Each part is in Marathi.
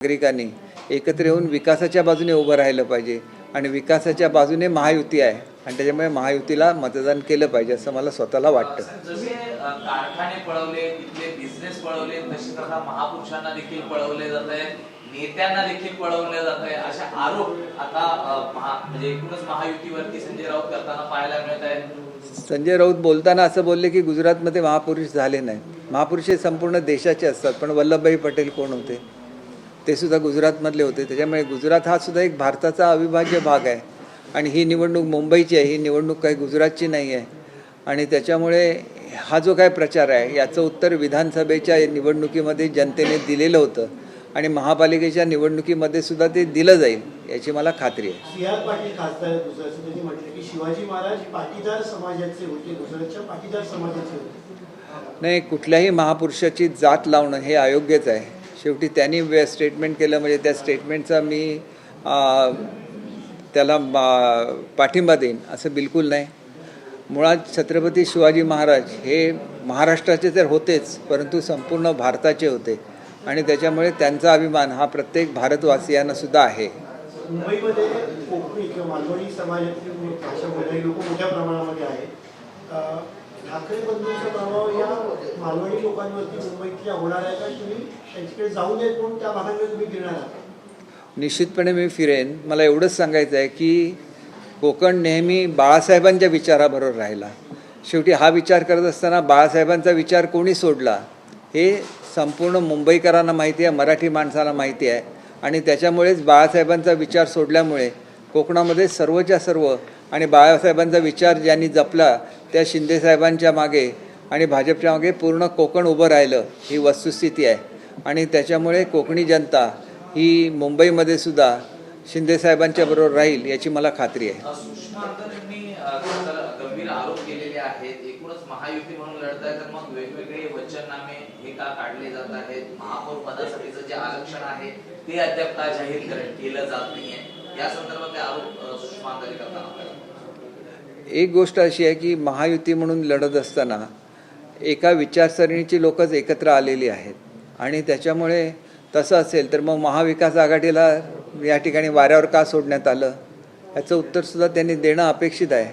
नागरिकांनी एकत्र येऊन विकासाच्या बाजूने उभं राहिलं पाहिजे आणि विकासाच्या बाजूने महायुती आहे आणि त्याच्यामुळे महायुतीला मतदान केलं पाहिजे असं मला स्वतःला वाटतं. जसे कारखाने पळवले, तिथले बिझनेस पळवले, तसे तसा महापुरुषांना देखील पळवले जात आहे, नेत्यांना देखील पळवले जात आहे, असे आरोप आता म्हणजे एकूणच महायुतीवरती संजय राऊत करताना पाहायला मिळत आहे. संजय राऊत बोलताना असं बोलले की गुजरातमध्ये महापुरुष झाले नाही. महापुरुष हे संपूर्ण देशाचे असतात, पण वल्लभभाई पटेल कोण होते? ते सुद्धा गुजरातमधले होते. त्याच्यामुळे गुजरात हा सुद्धा एक भारताचा अविभाज्य भाग आहे आणि ही निवडणूक मुंबईची आहे, ही निवडणूक काही गुजरातची नाही आहे. आणि त्याच्यामुळे हा जो काय प्रचार आहे याचं उत्तर विधानसभेच्या निवडणुकीमध्ये जनतेने दिलेलं होतं आणि महापालिकेच्या निवडणुकीमध्ये सुद्धा ते दिलं जाईल याची मला खात्री आहे. सी.आर. पाटील खासदार गुजरातचे त्यांनी म्हटलं की शिवाजी महाराज पाटीदार समाजाचे होते, गुजरातच्या पाटीदार समाजाचे होते. नाही, कुठल्याही महापुरुषाची जात लावणं हे अयोग्यच आहे. शेवटी त्यांनी स्टेटमेंट केलं म्हणजे त्या स्टेटमेंटचा मी त्याला पाठिंबा देईन असं बिलकुल नाही. मुळात छत्रपती शिवाजी महाराज हे महाराष्ट्राचे तर होतेच, परंतु संपूर्ण भारताचे होते आणि त्याच्यामुळे त्यांचा अभिमान हा प्रत्येक भारतवासियांना सुद्धा आहे. मुंबईमध्ये कोकणी किंवा मालवणी समाजातील भाषा बोलणारी लोक मोठ्या प्रमाणामध्ये आहेत. ठाकरे बंधूंचा प्रभाव या मालवणी लोकांवरती मुंबईतल्या होणार आहे का? तुम्ही त्यांच्याकडे जाऊ नये म्हणून त्या भागांमध्ये तुम्ही फिरणार आहात? निश्चितपणे मी फिरेन. मला एवढंच सांगायचं आहे की कोकण नेहमी बाळासाहेबांच्या विचाराबरोबर राहिला. शेवटी हा विचार करत असताना बाळासाहेबांचा विचार कोणी सोडला हे संपूर्ण मुंबईकरांना माहिती आहे, मराठी माणसाला माहिती आहे आणि त्याच्यामुळेच बाळासाहेबांचा विचार सोडल्यामुळे कोकणामध्ये सर्वच्या सर्व आणि बाळासाहेबांचा विचार ज्यांनी जपला त्या शिंदेसाहेबांच्या मागे आणि भाजपच्या मागे पूर्ण कोकण उभं राहिलं ही वस्तुस्थिती आहे. आणि त्याच्यामुळे कोकणी जनता ही मुंबईमध्ये सुद्धा शिंदेसाहेबांच्या बरोबर राहील याची मला खात्री आहे. सुषमा अंधारेंनी गंभीर आरोप केलेले आहेत. एकूणच महायुती म्हणून लढत आहे तर मग वेगवेगळे वचननामे हे का काढले जात आहेत? महापौर पदासाठीचं जे आरक्षण आहे ते अद्याप का जाहीर केलं जात नाहीये? या संदर्भात आरोप सुषमा अंधारे करताना एक गोष्ट अशी आहे की महायुती म्हणून लढत असताना एका विचारसरणीची लोकच एकत्र आलेली आहेत आणि त्याच्यामुळे तसं असेल तर मग महाविकास आघाडीला या ठिकाणी वाऱ्यावर का सोडण्यात आलं याचं उत्तरसुद्धा त्यांनी देणं अपेक्षित आहे.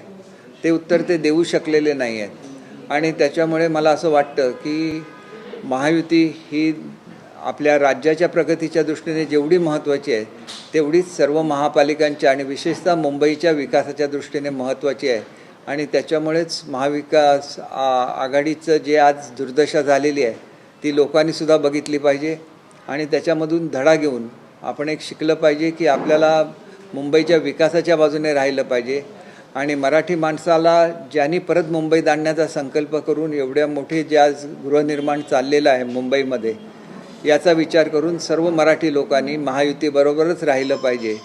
ते उत्तर ते देऊ शकलेले नाही आहेत आणि त्याच्यामुळे मला असं वाटतं की महायुती ही आपल्या राज्याच्या प्रगतीच्या दृष्टीने जेवढी महत्त्वाची आहे तेवढीच सर्व महापालिकांच्या आणि विशेषतः मुंबईच्या विकासाच्या दृष्टीने महत्त्वाची आहे. आणि त्याच्यामुळेच महाविकास आघाडीचं जे आज दुर्दशा झालेली आहे ती लोकांनीसुद्धा बघितली पाहिजे आणि त्याच्यामधून धडा घेऊन आपण एक शिकलं पाहिजे की आपल्याला मुंबईच्या विकासाच्या बाजूने राहिलं पाहिजे. आणि मराठी माणसाला ज्यांनी परत मुंबईत आणण्याचा संकल्प करून एवढ्या मोठे जे आज गृहनिर्माण चाललेलं आहे मुंबईमध्ये याचा विचार करून सर्व मराठी लोकांनी महायुतीबरोबरच राहिलं पाहिजे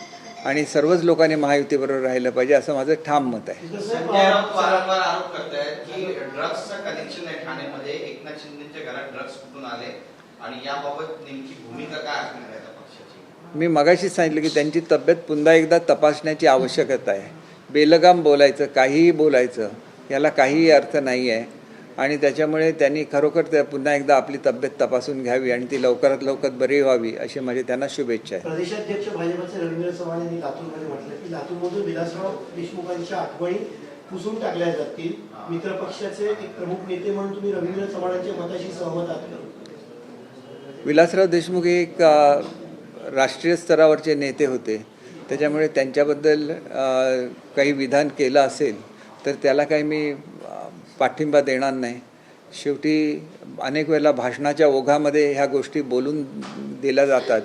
आणि सर्वच लोकांनी महायुतीबरोबर राहिलं पाहिजे असं माझं ठाम मत आहे. संजय राऊत वारंवार आरोप करतायत की ड्रग्सचं कनेक्शन आहे ठाण्यामध्ये. एकनाथ शिंदेच्या घरात ड्रग्स कुठून आले आणि याबाबत नेमकी भूमिका काय असणार आहे पक्षाची? मी मगाशीच सांगितलं की त्यांची तब्येत पुन्हा एकदा तपासण्याची आवश्यकता आहे. बेलगाम बोलायचं, काहीही बोलायचं याला काहीही अर्थ नाही आहे आणि त्याच्यामुळे त्यांनी खरोखर पुन्हा एकदा आपली तब्येत तपासून घ्यावी आणि ती लवकरात लवकर बरी व्हावी अशी माझी त्यांना शुभेच्छा आहे. प्रदेशाध्यक्ष भाजपचे रवींद्र चव्हाण यांनी लातूरमध्ये म्हटलं की लातूरमधून विलासराव देशमुखांच्या आठवणी पुसून टाकल्या जातील. मित्रपक्षाचे एक प्रमुख नेते म्हणून तुम्ही रवींद्र चव्हाणांच्या मताशी सहमत आहात का? विलासराव देशमुख हे एक राष्ट्रीय स्तरावरचे नेते होते. त्याच्यामुळे त्यांच्याबद्दल काही विधान केलं असेल तर त्याला काही मी पाठिंबा देणार नाही. शेवटी अनेक वेळेला भाषणाच्या ओघामध्ये ह्या गोष्टी बोलून दिल्या जातात,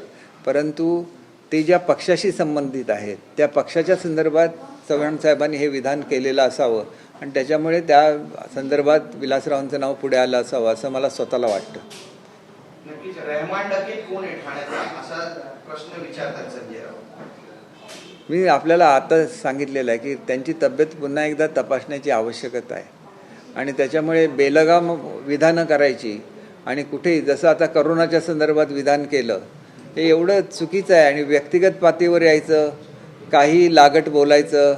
परंतु ते ज्या पक्षाशी संबंधित आहेत त्या पक्षाच्या संदर्भात चव्हाण साहेबांनी हे विधान केलेलं असावं आणि त्याच्यामुळे त्या संदर्भात विलासरावांचं नाव पुढे आलं असावं असं मला स्वतःला वाटतं. नक्कीच रहमान डकेत कोण आहे ठाण्याचा असा प्रश्न विचारतात संजय राऊत. मी आपल्याला आता सांगितलेलं आहे की त्यांची तब्येत पुन्हा एकदा तपासण्याची आवश्यकता आहे आणि त्याच्यामुळे बेलगाम विधानं करायची आणि कुठेही जसं आता करोनाच्या संदर्भात विधान केलं हे एवढं चुकीचं आहे. आणि व्यक्तिगत पातळीवर यायचं, काही लागट बोलायचं,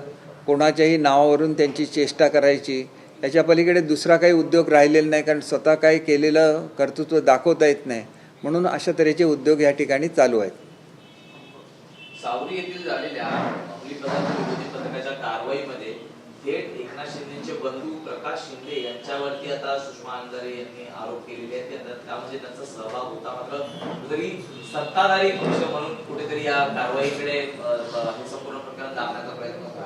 कोणाच्याही नावावरून त्यांची चेष्टा करायची याच्या पलीकडे दुसरा काही उद्योग राहिलेला नाही. कारण स्वतः काही केलेलं कर्तृत्व दाखवता येत नाही म्हणून अशा तऱ्हेचे उद्योग या ठिकाणी चालू आहेत. सावरी येथील झालेल्या अंमली पदार्थ विरोधी पथकाच्या कारवाईमध्ये थेट एकनाथ शिंदेचे बंधू प्रकाश शिंदे यांच्यावरती आता सुषमा अंधारे यांनी आरोप केलेले आहेत. त्यामध्ये त्यांचा सहभाग होता. मात्र कुठेतरी सत्ताधारी पक्ष म्हणून कुठेतरी या कारवाईकडे हे संपूर्ण प्रकरण दाबण्याचा प्रयत्न होता.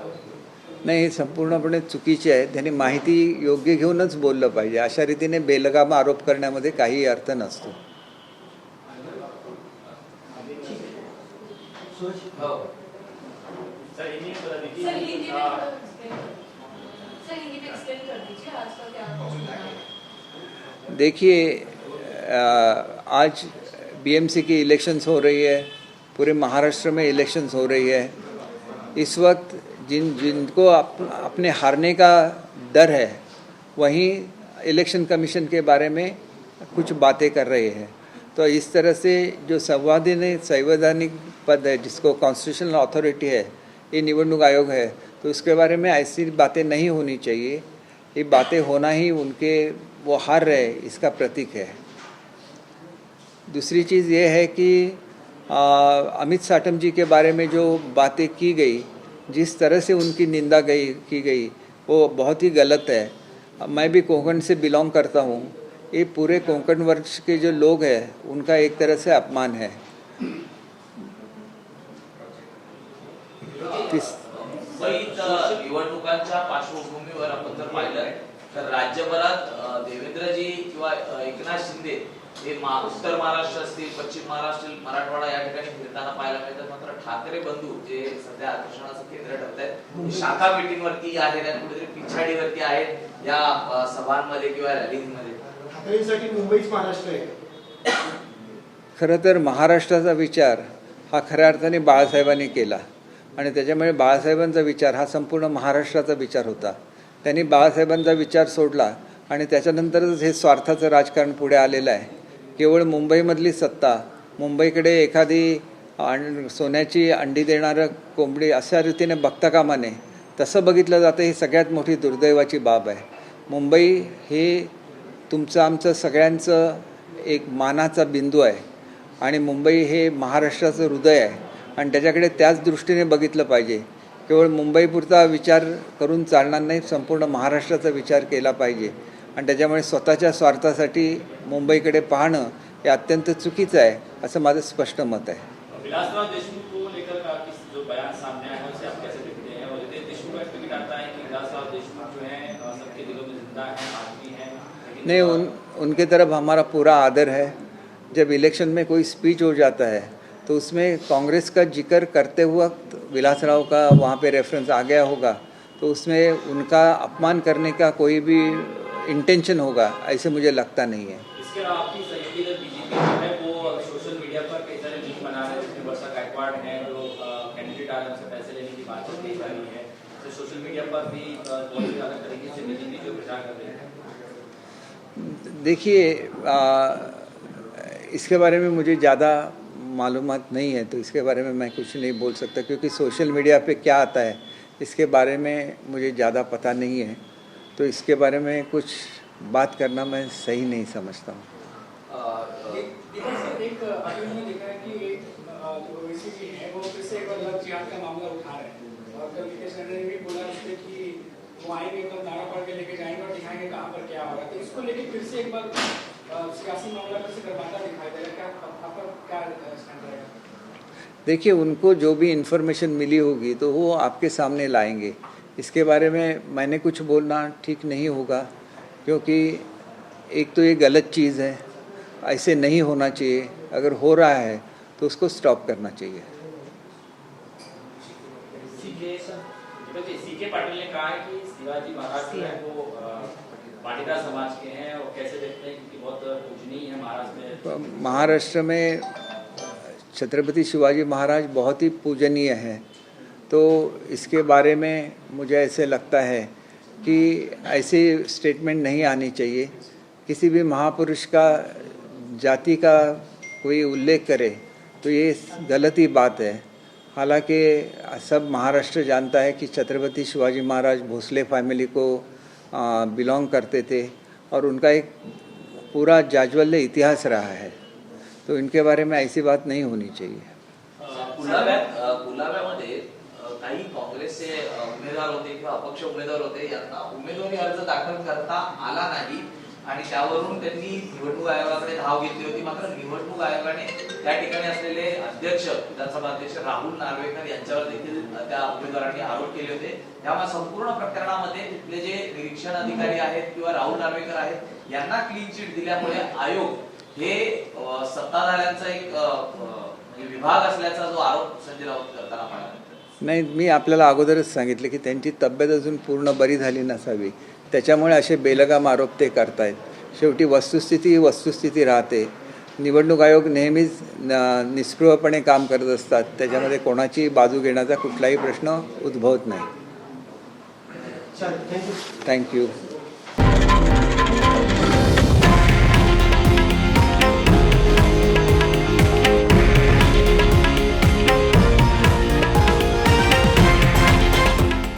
नाही, हे संपूर्णपणे चुकीचे आहे. त्यांनी माहिती योग्य घेऊनच बोललं पाहिजे. अशा रीतीने बेलगाम आरोप करण्यामध्ये काही अर्थ नसतो. हो. सर हिंदी में बता दीजिए। सर हिंदी में एक्सप्लेन कर दीजिए आज का क्या। देखिए, आज बीएमसी की इलेक्शंस हो रही है, पूरे महाराष्ट्र में इलेक्शंस हो रही है. इस वक्त जिनको अपने हारने का डर है वहीं इलेक्शन कमीशन के बारे में कुछ बातें कर रहे हैं. तो इस तरह से जो संवैधानिक पद है, जिसको कॉन्स्टिट्यूशनल अथॉरिटी है, ये निवडणूक आयोग है, तो उसके बारे में ऐसी बातें नहीं होनी चाहिए. ये बातें होना ही उनके वो हार रहे इसका प्रतीक है. दूसरी चीज़ ये है कि अमित साटम जी के बारे में जो बातें की गई, जिस तरह से उनकी निंदा की गई, वो बहुत ही गलत है. मैं भी कोंकण से बिलोंग करता हूँ. ये पूरे कोंकण वर्ग के जो लोग हैं उनका एक तरह से अपमान है. मुंबईत निवडणुकांच्या पार्श्वभूमीवर आपण जर पाहिलं तर राज्यभरात देवेंद्रजी किंवा एकनाथ शिंदे हे उत्तर महाराष्ट्र असतील, पश्चिम महाराष्ट्र, मराठवाडा या ठिकाणी फिरताना पाहायला मिळतात. मात्र ठाकरे बंधू जे सध्या आकर्षणाचं केंद्र ठरत आहेत, शाखा मीटिंगवरती आहेत आणि कुठेतरी पिछाडीवरती आहेत या सभांमध्ये किंवा रॅलीमध्ये. ठाकरेंसाठी मुंबईच महाराष्ट्र आहे. खरं तर महाराष्ट्राचा विचार हा खऱ्या अर्थाने बाळासाहेबांनी केला आणि त्याच्यामुळे बाळासाहेबांचा विचार हा संपूर्ण महाराष्ट्राचा विचार होता. त्यांनी बाळासाहेबांचा विचार सोडला आणि त्याच्यानंतरच हे स्वार्थाचं राजकारण पुढे आलेलं आहे. केवळ मुंबईमधली सत्ता, मुंबईकडे एखादी सोन्याची अंडी देणारं कोंबडी अशा रीतीने बघता कामा नये. तसं बघितलं जातं, ही सगळ्यात मोठी दुर्दैवाची बाब आहे. मुंबई हे तुमचं आमचं सगळ्यांचं एक मानाचा बिंदू आहे आणि मुंबई हे महाराष्ट्राचं हृदय आहे आणि त्याच्याकडे त्याच दृष्टीने बघितलं पाहिजे. केवळ मुंबईपुरता विचार करून चालणार नाही, संपूर्ण महाराष्ट्राचा विचार केला पाहिजे. आणि त्याच्यामुळे स्वतःच्या स्वार्थासाठी मुंबईकडे पाहणं हे अत्यंत चुकीचं आहे, असं माझं स्पष्ट मत आहे. विलासराव देशमुख को लेकर का जो बयान सामने आया है उसे आप कैसे देखते हैं? और रितेश देशमुख का ट्वीट आता है कि विलासराव देशमुख जो है सबके दिलों में जिंदा है, आदमी है. नहीं, उनके तरफ हमारा पूरा आदर है. जब इलेक्शन में कोई स्पीच हो जाता है तो उसमें कांग्रेस का जिक्र करते वक्त विलासराव का वहाँ पे रेफरेंस आ गया होगा, तो उसमें उनका अपमान करने का कोई भी इंटेंशन होगा ऐसे मुझे लगता नहीं है. इसके अलावा आपकी सहयोगी दल बीजेपी जो है वो सोशल मीडिया पर कई सारे मीम बना रहे हैं, जिसमें वर्षा गायकवाड़ है जो कैंडिडेट आ रहे हैं, उनसे पैसे लेने की बात की जा रही है. तो सोशल मीडिया पर भी बहुत ही अलग तरीके से बीजेपी जो प्रचार कर रही है. देखिए, इसके बारे में मुझे ज़्यादा मालूमात नहीं है, तो इसके बारे में मैं कुछ नहीं बोल सकता, क्योंकि सोशल मीडिया पे क्या आता है इसके बारे में मुझे ज़्यादा पता नहीं है. तो इसके बारे में कुछ बात करना मैं सही नहीं समझता हूँ. एक अभी मैंने देखा है कि जो ओवैसी जी हैं वो फिर से एक बार लव जिहाद का मामला उठा रहे हैं और कल नीतीश ने भी बोला उसमें कि वो आएंगे तो नारा पढ़ के लेके जाएंगे और दिखाएंगे कहाँ पर क्या हो रहा है. तो इसको लेके फिर से एक बार सियासी मामला फिर से गर्माता दिखाई दे रहा है. क्या आपका क्या स्टैंड रहेगा? देखिए, उनको जो भी इन्फॉर्मेशन मिली होगी तो वो आपके सामने लाएंगे. इसके बारे में मैंने कुछ बोलना ठीक नहीं होगा, क्योंकि एक तो ये गलत चीज़ है, ऐसे नहीं होना चाहिए. अगर हो रहा है तो उसको स्टॉप करना चाहिए. सीके पाटिल ने कहा है कि शिवाजी महाराज जो है वो पाटीदार समाज के हैं और कैसे देखते हैं, क्योंकि बहुत पूजनीय है महाराष्ट्र में. महाराष्ट्र में छत्रपति शिवाजी महाराज बहुत ही पूजनीय हैं. तो इसके बारे में मुझे ऐसे लगता है कि ऐसी स्टेटमेंट नहीं आनी चाहिए. किसी भी महापुरुष का जाति का कोई उल्लेख करे तो ये गलत ही बात है. हालांकि सब महाराष्ट्र जानता है कि छत्रपति शिवाजी महाराज भोसले फैमिली को बिलोंग करते थे और उनका एक पूरा जाज्वल्य इतिहास रहा है. तो इनके बारे में ऐसी बात नहीं होनी चाहिए. कुलाब्यामध्ये काही काँग्रेसचे उमेदवार होते किंवा अपक्ष उमेदवार होते, यांना उमेदवारी अर्ज दाखल करता आला नाही आणि त्यावरून त्यांनी निवडणूक आयोगाकडे धाव घेतली होती. मात्र निवडणूक आयोगाने त्या ठिकाणी असलेले अध्यक्ष, विधानसभा अध्यक्ष राहुल नार्वेकर यांच्यावर देखील त्या उमेदवारांनी आरोप केले होते. त्यामुळे संपूर्ण प्रकरणामध्ये तिथले जे निरीक्षण अधिकारी आहेत किंवा राहुल नार्वेकर आहेत यांना क्लीन चिट दिल्यामुळे आयोग हे सत्ताधाऱ्यांचा एक विभाग असल्याचा जो आरोप संजय राऊत करताना पाहिला. नाही, मी आपल्याला अगोदरच सांगितलं की त्यांची तब्येत अजून पूर्ण बरी झाली नसावी, त्याच्यामुळे असे बेलगाम आरोप ते करतायत. शेवटी वस्तुस्थिती राहते. निवडणूक आयोग नेहमीच निष्क्रियपणे काम करत असतात, त्याच्यामध्ये कोणाची बाजू घेण्याचा कुठलाही प्रश्न उद्भवत नाही. थँक्यू.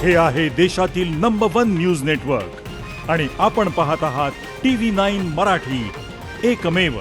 हे आहे देशातील नंबर 1 न्यूज नेटवर्क आणि आपण पाहत आहात TV9 मराठी, एकमेव.